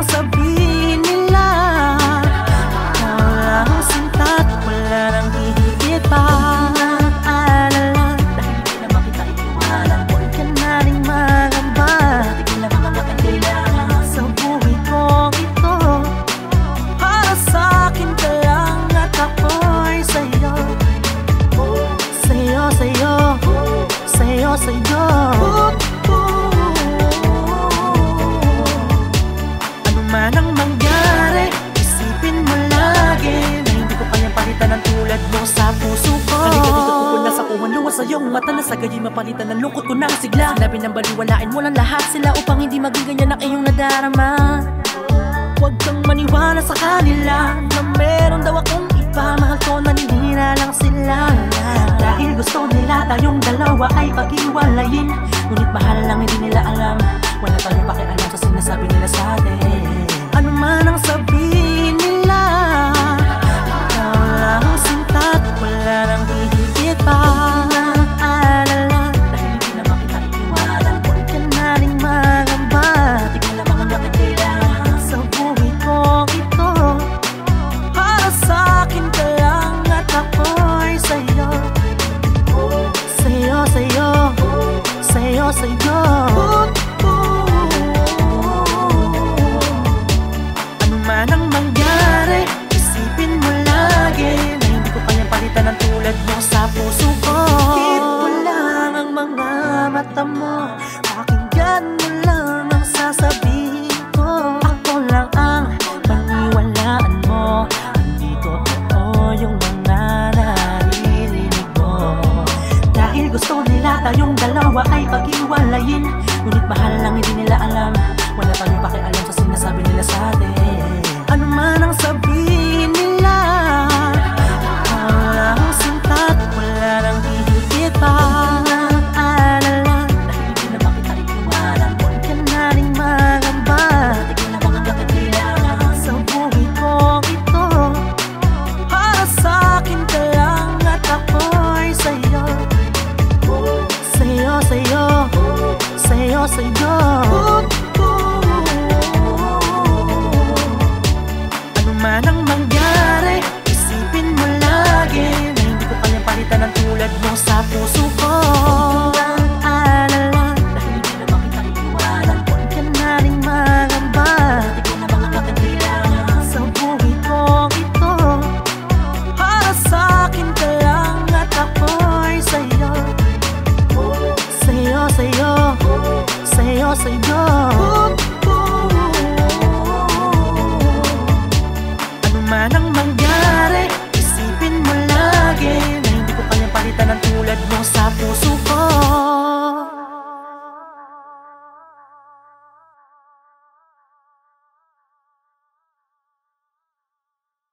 sabihin nila, ikaw lang ang sinta at wala nang hihigit pa. Alala, dahil hindi naman kita iiwanan, huwag ka na rin magamba. Tigil lang ang aking kailangan sa buhay kong ito. Para sa'kin ka lang at ako'y sa'yo. Sa'yo, sa'yo, sa'yo, sa'yo. Ano man ang mangyari, isipin mo lagi na hindi ko kayang palitan ng tulad mo sa puso ko. Halika dito, ukol na sa kuwan, luwas sa iyong mata na sa gayo'y mapalitan ng lungkot ko ng sigla. Sinabi ng baliwalain mo lang lahat sila upang hindi maging ganyan ang iyong nadarama. Huwag kang maniwala sa kanila na meron daw akong iba. Mahal ko, naninira lang sila. Dahil gusto nila tayong dalawa ay pag-iwalayin. Ngunit mahal lang hindi nila alam, wala tayong pakialam sa sinasabi nila sa atin. Ano man ang sabi